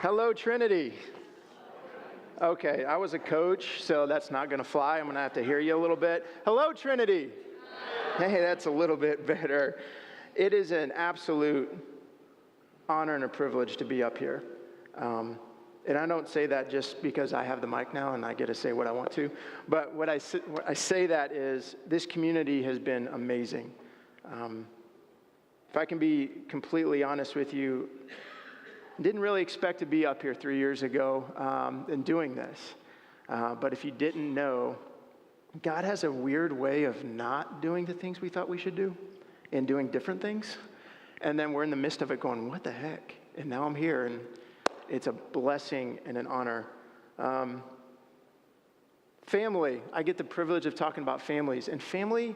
Hello, Trinity. Okay, I was a coach, so that's not going to fly. I'm going to have to hear you a little bit. Hello, Trinity. Hey, that's a little bit better. It is an absolute honor and a privilege to be up here. And I don't say that just because I have the mic now and I get to say what I want to. But what I say that is this community has been amazing. If I can be completely honest with you, didn't really expect to be up here 3 years ago and doing this. But if you didn't know, God has a weird way of not doing the things we thought we should do and doing different things. And then we're in the midst of it going, what the heck? And now I'm here, and it's a blessing and an honor. Family, I get the privilege of talking about families. And family,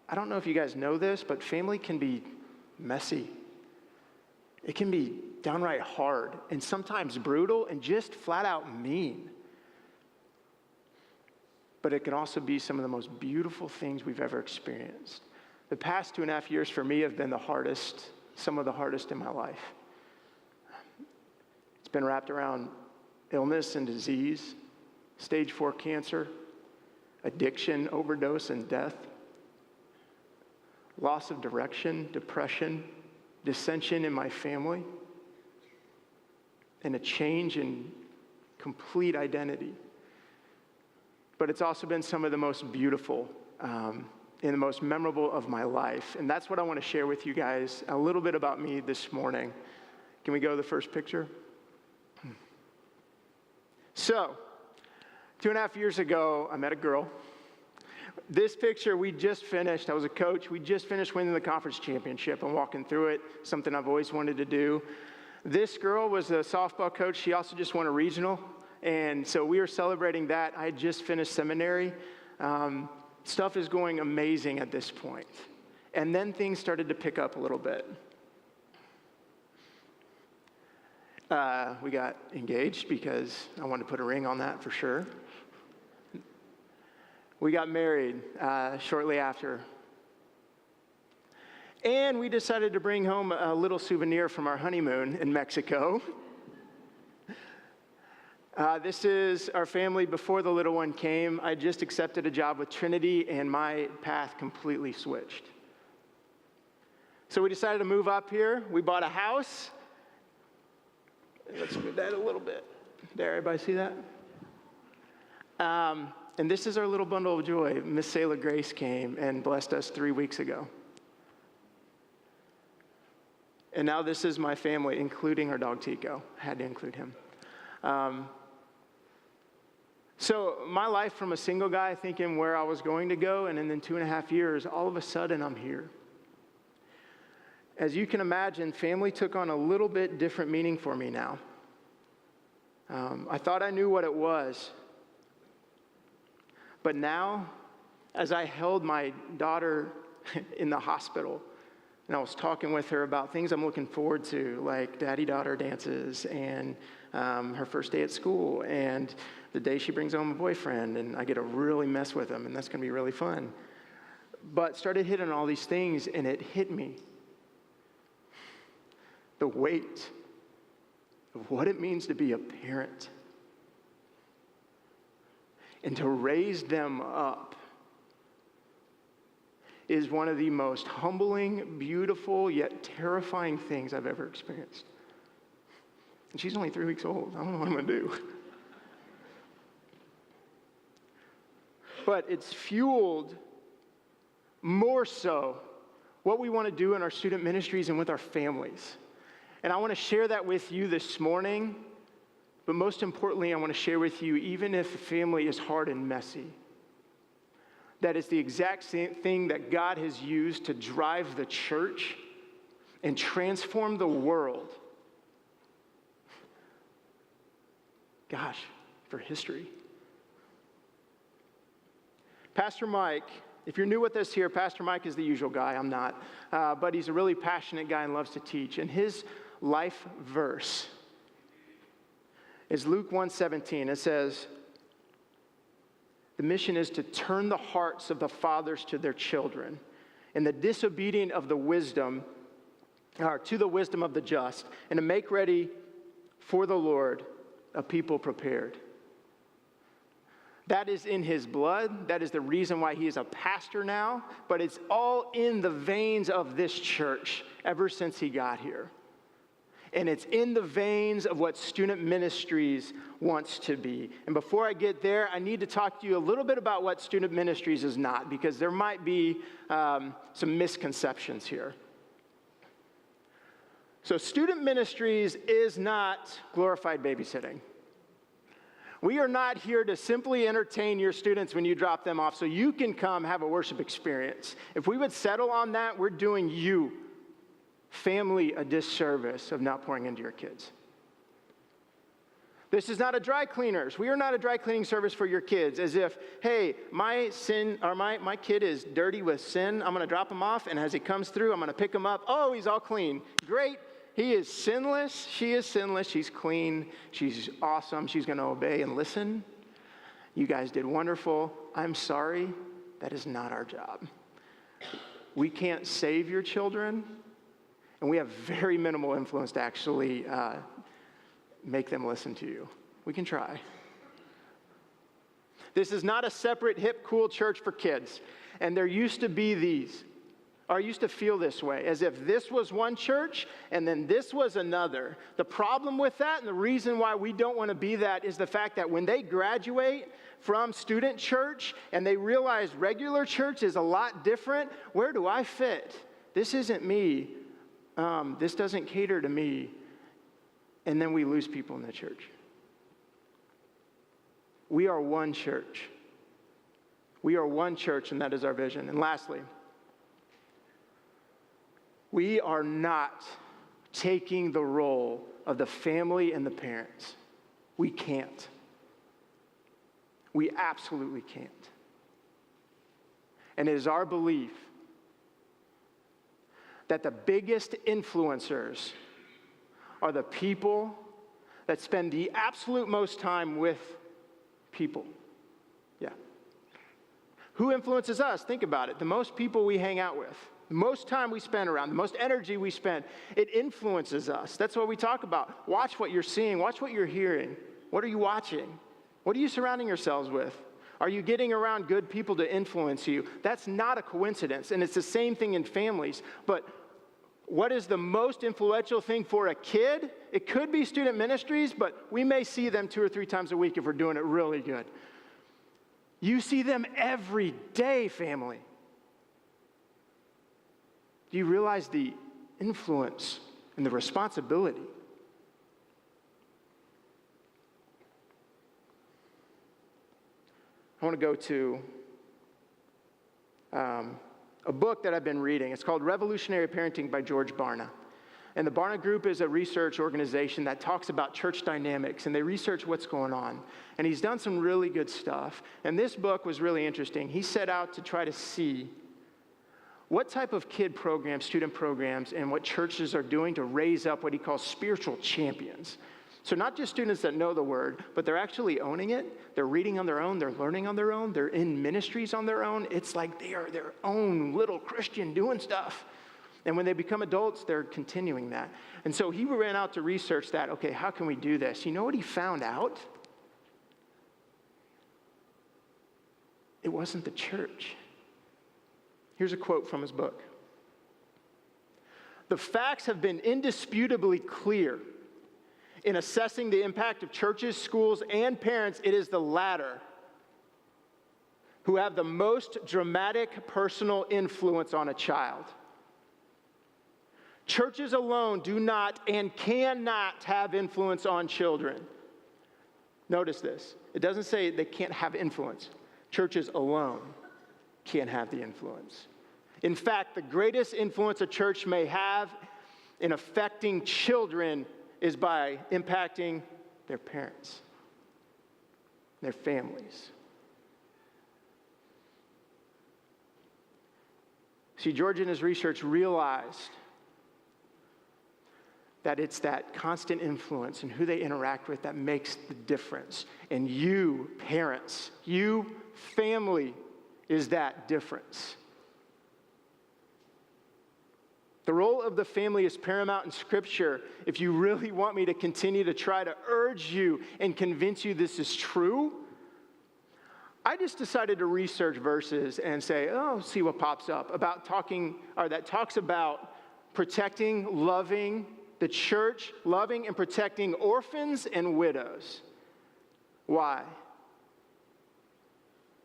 I don't know if you guys know this, but family can be messy. It can be downright hard and sometimes brutal and just flat out mean. But it can also be some of the most beautiful things we've ever experienced. The past 2.5 years for me have been some of the hardest in my life. It's been wrapped around illness and disease, stage 4 cancer, addiction, overdose, and death, loss of direction, depression, dissension in my family, and a change in complete identity. But it's also been some of the most beautiful and the most memorable of my life. And that's what I want to share with you guys, a little bit about me this morning. Can we go to the first picture? So, 2.5 years ago, I met a girl. This picture we just finished. I was a coach. We just finished winning the conference championship and walking through it, something I've always wanted to do. This girl was a softball coach. She also just won a regional. And so we were celebrating that. I had just finished seminary. Stuff is going amazing at this point. And then things started to pick up a little bit. We got engaged because I wanted to put a ring on that for sure. We got married shortly after. And we decided to bring home a little souvenir from our honeymoon in Mexico. This is our family before the little one came. I just accepted a job with Trinity, and my path completely switched. So we decided to move up here. We bought a house. Let's move that a little bit. There, everybody see that? And this is our little bundle of joy. Miss Sailor Grace came and blessed us 3 weeks ago. And now this is my family, including our dog Tico. I had to include him. So my life from a single guy thinking where I was going to go, and in 2.5 years, all of a sudden I'm here. As you can imagine, family took on a little bit different meaning for me now. I thought I knew what it was. But now, as I held my daughter in the hospital, and I was talking with her about things I'm looking forward to, like daddy-daughter dances and her first day at school and the day she brings home a boyfriend, and I get to really mess with him, and that's going to be really fun. But started hitting all these things, and it hit me. The weight of what it means to be a parent and to raise them up is one of the most humbling, beautiful, yet terrifying things I've ever experienced. And she's only 3 weeks old. I don't know what I'm going to do. But it's fueled more so what we want to do in our student ministries and with our families. And I want to share that with you this morning. But most importantly, I want to share with you, even if a family is hard and messy, that is the exact same thing that God has used to drive the church and transform the world. Gosh, for history. Pastor Mike, if you're new with us here, Pastor Mike is the usual guy. I'm not. But he's a really passionate guy and loves to teach. And his life verse is Luke 1:17. It says, the mission is to turn the hearts of the fathers to their children, and the disobedient of the wisdom, or to the wisdom of the just, and to make ready for the Lord a people prepared. That is in his blood. That is the reason why he is a pastor now. But it's all in the veins of this church ever since he got here. And it's in the veins of what student ministries wants to be. And before I get there, I need to talk to you a little bit about what student ministries is not, because there might be some misconceptions here. So student ministries is not glorified babysitting. We are not here to simply entertain your students when you drop them off so you can come have a worship experience. If we would settle on that, we're doing you, family, a disservice of not pouring into your kids. This is not a dry cleaners. We are not a dry cleaning service for your kids, as if, hey, my kid is dirty with sin. I'm going to drop him off, and as he comes through, I'm going to pick him up. Oh, he's all clean. Great. He is sinless. She is sinless. She's clean. She's awesome. She's going to obey and listen. You guys did wonderful. I'm sorry. That is not our job. We can't save your children, and we have very minimal influence to actually make them listen to you. We can try. This is not a separate, hip, cool church for kids. And there used to be these. Or I used to feel this way, as if this was one church and then this was another. The problem with that, and the reason why we don't want to be that, is the fact that when they graduate from student church and they realize regular church is a lot different, where do I fit? This isn't me. This doesn't cater to me. And then we lose people in the church. We are one church. We are one church, and that is our vision. And lastly, we are not taking the role of the family and the parents. We can't. We absolutely can't. And it is our belief that the biggest influencers are the people that spend the absolute most time with people. Yeah. Who influences us? Think about it. The most people we hang out with, the most time we spend around, the most energy we spend, it influences us. That's what we talk about. Watch what you're seeing. Watch what you're hearing. What are you watching? What are you surrounding yourselves with? Are you getting around good people to influence you? That's not a coincidence, and it's the same thing in families. But what is the most influential thing for a kid? It could be student ministries, but we may see them 2 or 3 times a week if we're doing it really good. You see them every day, family. Do you realize the influence and the responsibility? I want to go to a book that I've been reading. It's called Revolutionary Parenting by George Barna. And the Barna Group is a research organization that talks about church dynamics, and they research what's going on. And he's done some really good stuff. And this book was really interesting. He set out to try to see what type of kid programs, student programs, and what churches are doing to raise up what he calls spiritual champions. So not just students that know the word, but they're actually owning it. They're reading on their own. They're learning on their own. They're in ministries on their own. It's like they are their own little Christian doing stuff. And when they become adults, they're continuing that. And so he ran out to research that. Okay, how can we do this? You know what he found out? It wasn't the church. Here's a quote from his book. The facts have been indisputably clear. In assessing the impact of churches, schools, and parents, it is the latter who have the most dramatic personal influence on a child. Churches alone do not and cannot have influence on children. Notice this. It doesn't say they can't have influence. Churches alone can't have the influence. In fact, the greatest influence a church may have in affecting children is by impacting their parents, their families. See, George in his research realized that it's that constant influence and who they interact with that makes the difference. And you, parents, you, family, is that difference. The role of the family is paramount in Scripture. If you really want me to continue to try to urge you and convince you this is true, I just decided to research verses and say, see what pops up that talks about protecting, loving the church, loving and protecting orphans and widows. Why?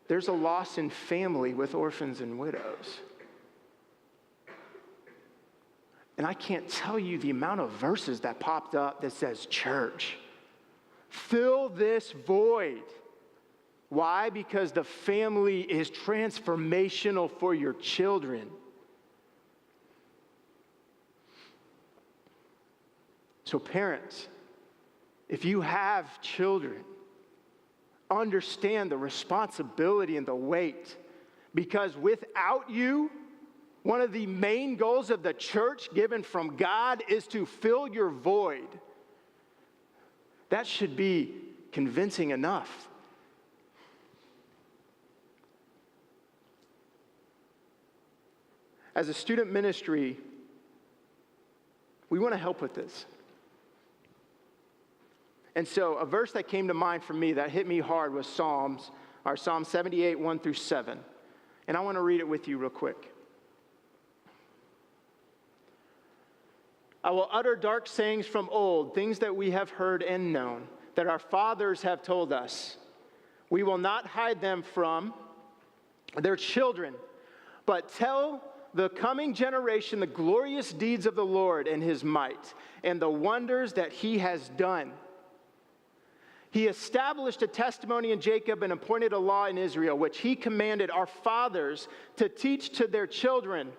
There's a loss in family with orphans and widows. And I can't tell you the amount of verses that popped up that says, church, fill this void. Why? Because the family is transformational for your children. So parents, if you have children, understand the responsibility and the weight. Because without you, one of the main goals of the church given from God is to fill your void. That should be convincing enough. As a student ministry, we want to help with this. And so a verse that came to mind for me that hit me hard was Psalm 78, 1 through 7. And I want to read it with you real quick. I will utter dark sayings from old, things that we have heard and known, that our fathers have told us. We will not hide them from their children, but tell the coming generation the glorious deeds of the Lord and his might, and the wonders that he has done. He established a testimony in Jacob and appointed a law in Israel, which he commanded our fathers to teach to their children,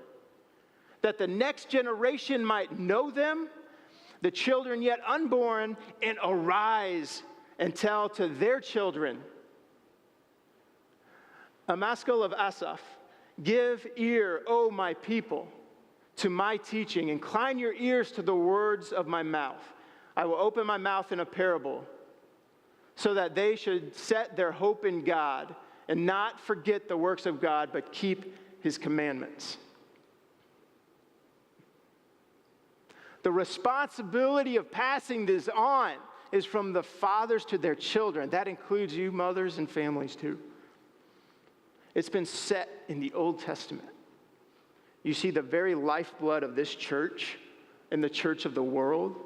that the next generation might know them, the children yet unborn, and arise and tell to their children. A maskil of Asaph. Give ear, O my people, to my teaching. Incline your ears to the words of my mouth. I will open my mouth in a parable, so that they should set their hope in God and not forget the works of God, but keep his commandments. The responsibility of passing this on is from the fathers to their children. That includes you, mothers, and families too. It's been set in the Old Testament. You see the very lifeblood of this church and the church of the world.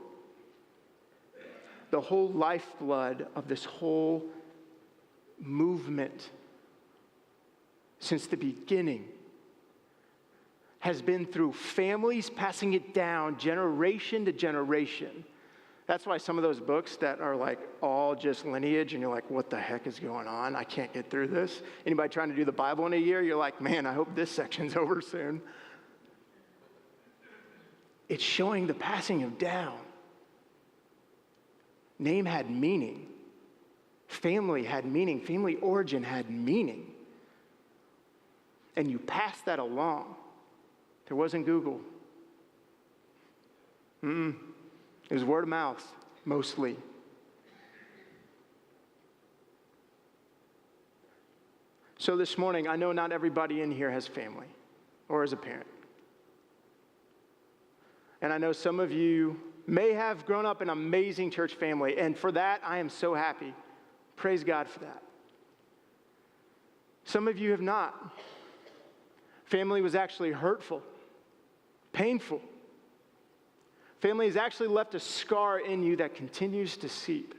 The whole lifeblood of this whole movement since the beginning has been through families passing it down generation to generation. That's why some of those books that are like all just lineage and you're like, what the heck is going on? I can't get through this. Anybody trying to do the Bible in a year, you're like, man, I hope this section's over soon. It's showing the passing of down. Name had meaning. Family had meaning. Family origin had meaning. And you passed that along. There wasn't Google. It was word of mouth, mostly. So this morning, I know not everybody in here has family or is a parent. And I know some of you may have grown up in an amazing church family, and for that, I am so happy. Praise God for that. Some of you have not. Family was actually hurtful, painful. Family has actually left a scar in you that continues to seep.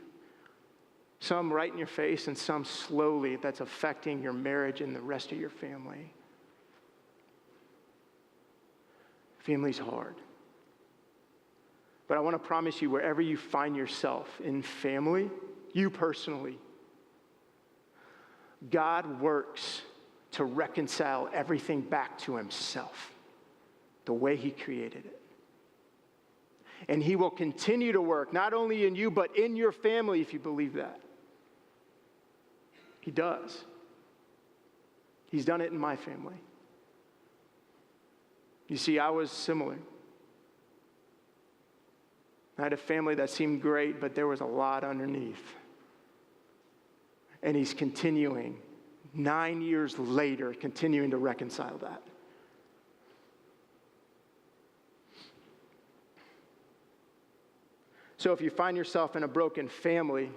Some right in your face and some slowly that's affecting your marriage and the rest of your family. Family's hard. But I want to promise you, wherever you find yourself in family, you personally, God works to reconcile everything back to himself, the way he created it. And he will continue to work, not only in you, but in your family, if you believe that. He does. He's done it in my family. You see, I was similar. I had a family that seemed great, but there was a lot underneath. And he's continuing, 9 years later, continuing to reconcile that. So if you find yourself in a broken family,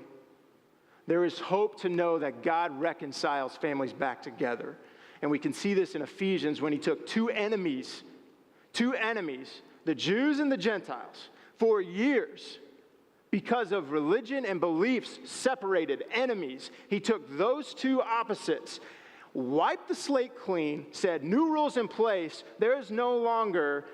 there is hope to know that God reconciles families back together. And we can see this in Ephesians when he took two enemies, the Jews and the Gentiles, for years, because of religion and beliefs, separated enemies. He took those two opposites, wiped the slate clean, said, new rules in place. There is no longer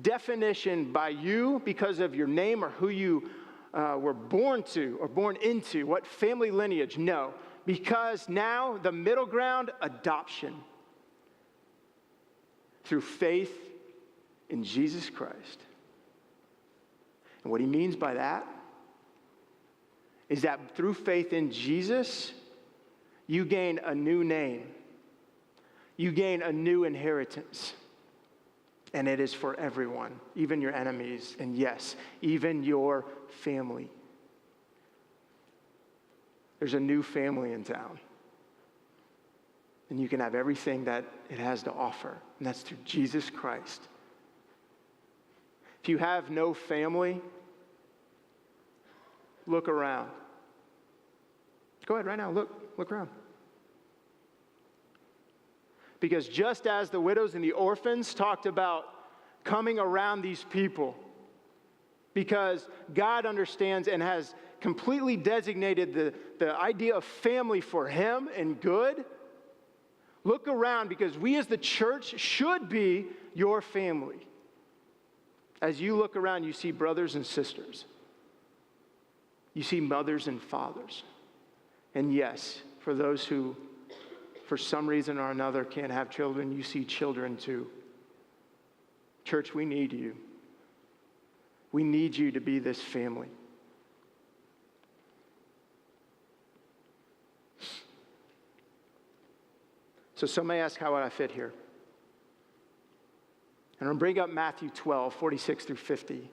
definition by you because of your name or who you were born to or born into, what family lineage. No, because now the middle ground, adoption through faith in Jesus Christ. And what he means by that is that through faith in Jesus, you gain a new name. You gain a new inheritance. And it is for everyone, even your enemies, and yes, even your family. There's a new family in town. And you can have everything that it has to offer, and that's through Jesus Christ. If you have no family, look around. Go ahead right now, look around. Because just as the widows and the orphans talked about coming around these people, because God understands and has completely designated the idea of family for him and good, look around, because we as the church should be your family. As you look around, you see brothers and sisters. You see mothers and fathers. And yes, for those who for some reason or another can't have children, you see children too. Church, we need you. We need you to be this family. So some may ask, how would I fit here? And I'm going to bring up Matthew 12, 46 through 50.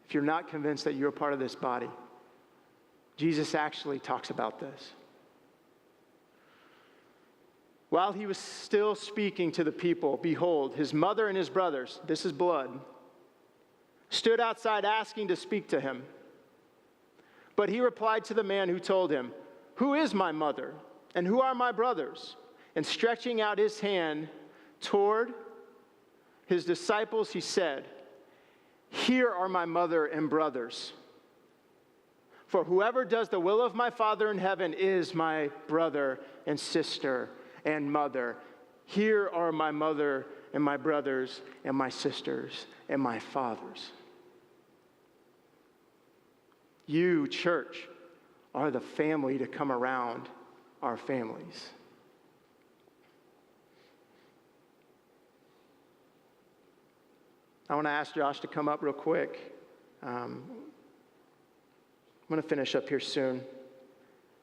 If you're not convinced that you're a part of this body, Jesus actually talks about this. While he was still speaking to the people, behold, his mother and his brothers, this is blood, stood outside asking to speak to him. But he replied to the man who told him, who is my mother and who are my brothers? And stretching out his hand toward his disciples, he said, here are my mother and brothers. For whoever does the will of my Father in heaven is my brother and sister and mother. Here are my mother and my brothers and my sisters and my fathers. You, church, are the family to come around our families. I want to ask Josh to come up real quick. I'm going to finish up here soon.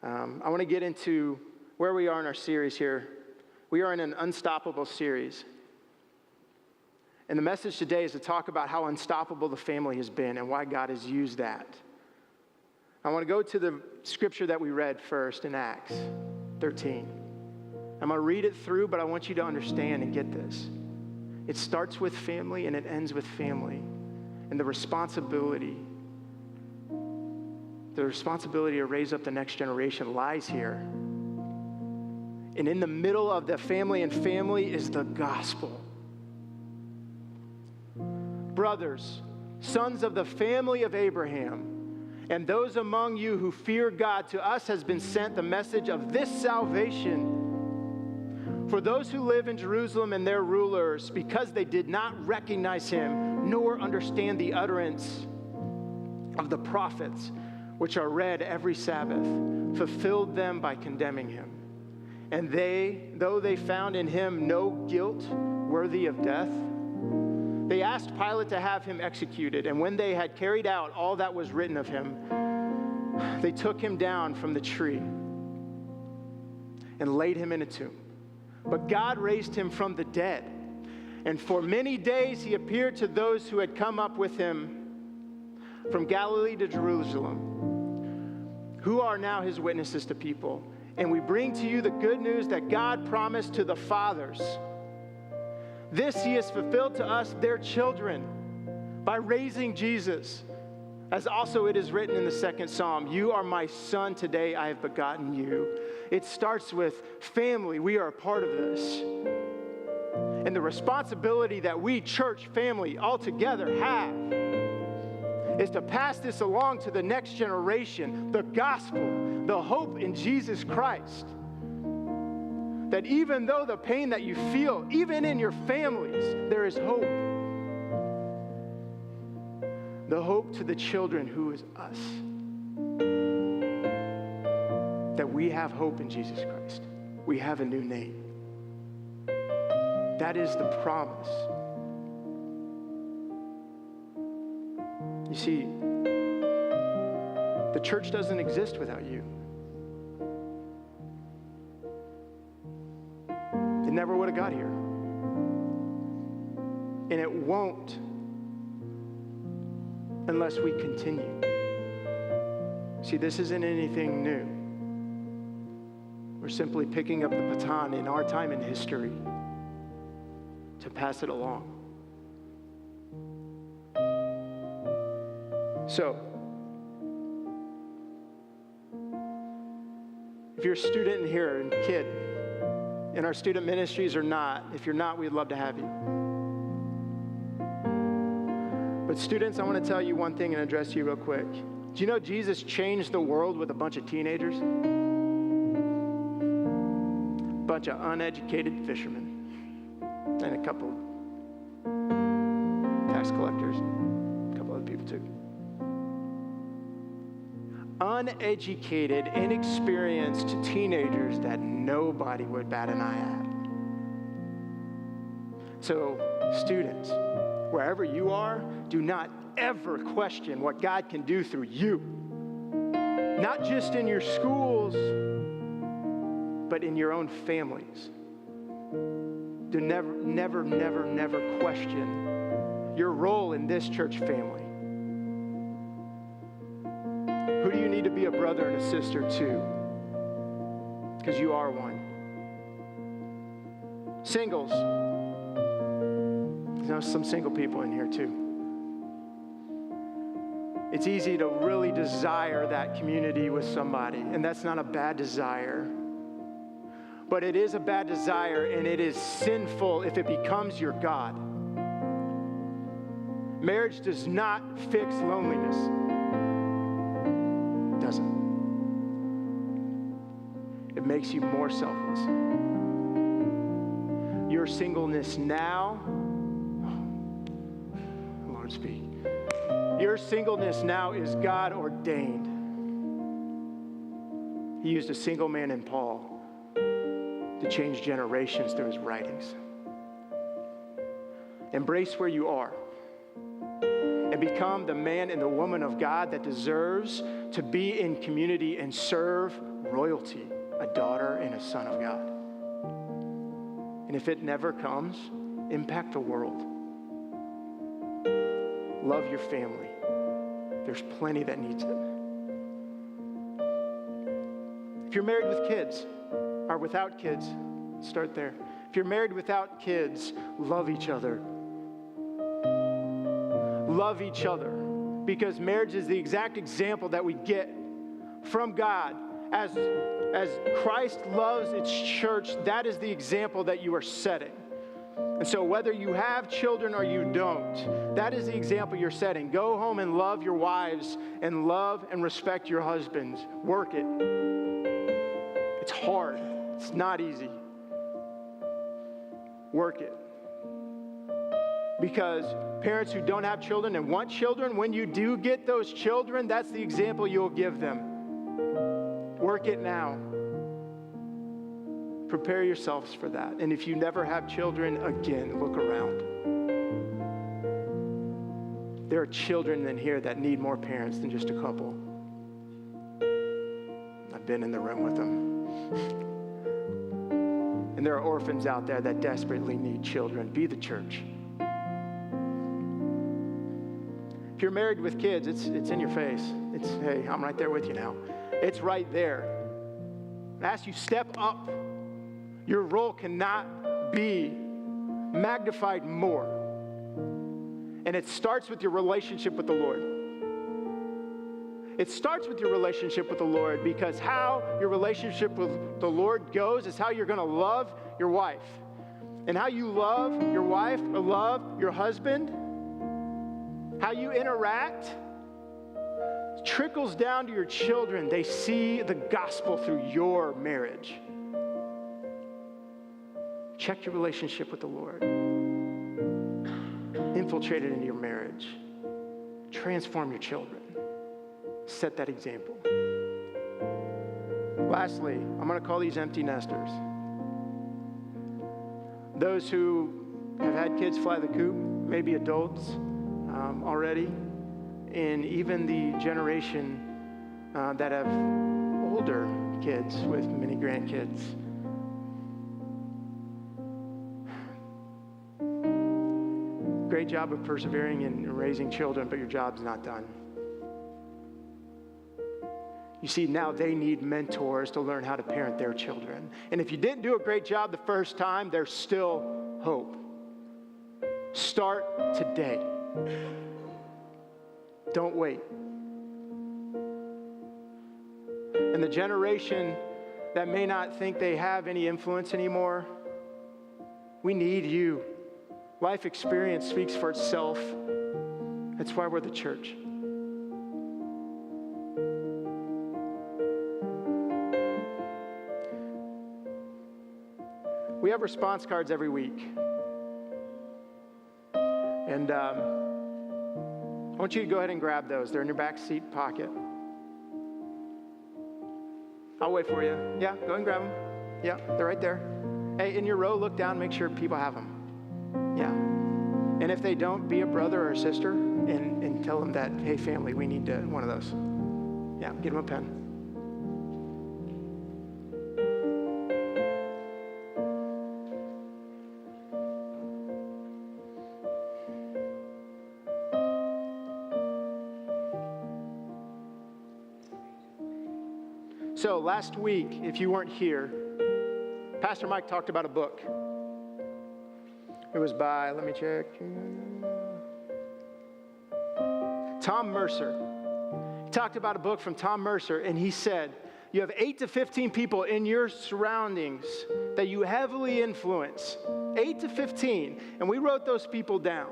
I want to get into where we are in our series here. We are in an unstoppable series. And the message today is to talk about how unstoppable the family has been and why God has used that. I want to go to the scripture that we read first in Acts 13. I'm going to read it through, but I want you to understand and get this. It starts with family and it ends with family. And the responsibility to raise up the next generation lies here. And in the middle of the family and family is the gospel. Brothers, sons of the family of Abraham, and those among you who fear God, to us has been sent the message of this salvation. For those who live in Jerusalem and their rulers, because they did not recognize him, nor understand the utterance of the prophets, which are read every Sabbath, fulfilled them by condemning him. And they, though they found in him no guilt worthy of death, They asked Pilate to have him executed, and when they had carried out all that was written of him, they took him down from the tree and laid him in a tomb. But God raised him from the dead, and for many days he appeared to those who had come up with him from Galilee to Jerusalem, who are now his witnesses to people. And we bring to you the good news that God promised to the fathers. This he has fulfilled to us, their children, by raising Jesus. As also it is written in the second Psalm, you are my son, today I have begotten you. It starts with family. We are a part of this. And the responsibility that we, church family, all together have is to pass this along to the next generation, the gospel, the hope in Jesus Christ. That even though the pain that you feel, even in your families, there is hope. The hope to the children who is us. That we have hope in Jesus Christ. We have a new name. That is the promise. You see, the church doesn't exist without you. It never would have got here. And it won't unless we continue. See, this isn't anything new. We're simply picking up the baton in our time in history to pass it along. So, if you're a student in here and kid in our student ministries or not, if you're not, we'd love to have you. But students, I want to tell you one thing and address you real quick. Do you know Jesus changed the world with a bunch of teenagers? A bunch of uneducated fishermen and a couple tax collectors, a couple other people too. Uneducated, inexperienced teenagers that nobody would bat an eye at. So, students, wherever you are, do not ever question what God can do through you. Not just in your schools, but in your own families. Do never question your role in this church family. Who do you need to be a brother and a sister to? Because you are one. Singles. There's some single people in here too. It's easy to really desire that community with somebody, and that's not a bad desire. But it is a bad desire, and it is sinful if it becomes your God. Marriage does not fix loneliness. It doesn't. It makes you more selfless. Your singleness now, Lord speak. Your singleness now is God ordained. He used a single man in Paul to change generations through his writings. Embrace where you are and become the man and the woman of God that deserves to be in community and serve royalty, a daughter and a son of God. And if it never comes, impact the world. Love your family. There's plenty that needs it. If you're married with kids or without kids, start there. If you're married without kids, love each other. Love each other, because marriage is the exact example that we get from God. As Christ loves its church, that is the example that you are setting. And so whether you have children or you don't, that is the example you're setting. Go home and love your wives and love and respect your husbands. Work it. It's hard. It's not easy. Work it. Because parents who don't have children and want children, when you do get those children, that's the example you'll give them. Work it now. Prepare yourselves for that. And if you never have children, again, look around. there are children in here that need more parents than just a couple. I've been in the room with them. And there are orphans out there that desperately need children. Be the church. If you're married with kids, it's in your face. It's, hey, I'm right there with you now. It's right there. I ask you, step up. Your role cannot be magnified more. And it starts with your relationship with the Lord. It starts with your relationship with the Lord, because how your relationship with the Lord goes is how you're going to love your wife. And how you love your wife or love your husband, how you interact, trickles down to your children. They see the gospel through your marriage. Check your relationship with the Lord. Infiltrate it into your marriage. Transform your children. Set that example. Lastly, I'm going to call these empty nesters. Those who have had kids fly the coop, maybe adults already, and even the generation that have older kids with many grandkids. Great job of persevering and raising children, but your job's not done. You see, now they need mentors to learn how to parent their children. And if you didn't do a great job the first time, there's still hope. Start today. Don't wait. And the generation that may not think they have any influence anymore, we need you. Life experience speaks for itself. That's why we're the church. We have response cards every week. And I want you to go ahead and grab those. They're in your back seat pocket. I'll wait for you. Yeah, go ahead and grab them. Yeah, they're right there. Hey, in your row, look down, make sure people have them. Yeah. And if they don't, be a brother or a sister and tell them that, hey, family, we need one of those. Yeah, get them a pen. So last week, if you weren't here, Pastor Mike talked about a book. It was by, let me check, Tom Mercer. He talked about a book from Tom Mercer, and he said, you have 8 to 15 people in your surroundings that you heavily influence. 8 to 15. And we wrote those people down.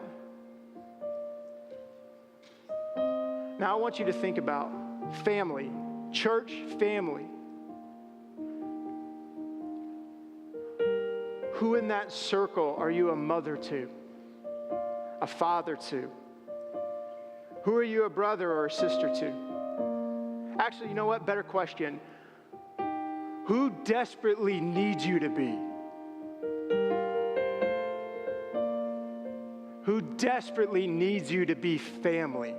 Now I want you to think about family. Church family. Who in that circle are you a mother to? A father to? Who are you a brother or a sister to? Actually, you know what? Better question. Who desperately needs you to be? Who desperately needs you to be family?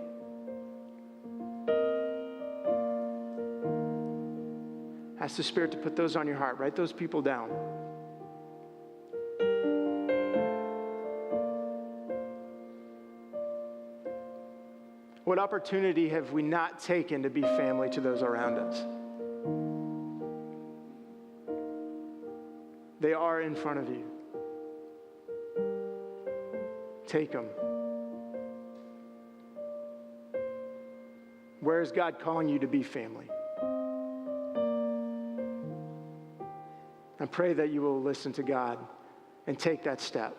Ask the Spirit to put those on your heart. Write those people down. What opportunity have we not taken to be family to those around us? They are in front of you. Take them. Where is God calling you to be family? I pray that you will listen to God and take that step.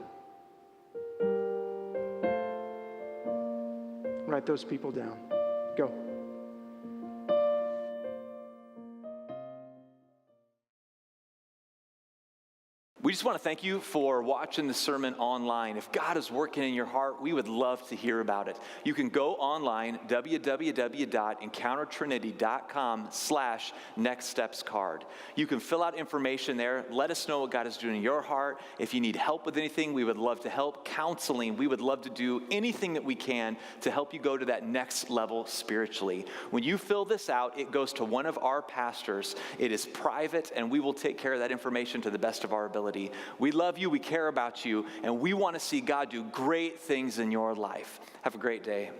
Write those people down. Go. We just just want to thank you for watching the sermon online. If God is working in your heart, we would love to hear about it. You can go online, www.encountertrinity.com/nextstepscard. You can fill out information there. Let us know what God is doing in your heart. If you need help with anything, we would love to help. Counseling, we would love to do anything that we can to help you go to that next level spiritually. When you fill this out, it goes to one of our pastors. It is private, and we will take care of that information to the best of our ability. We love you, we care about you, and we want to see God do great things in your life. Have a great day.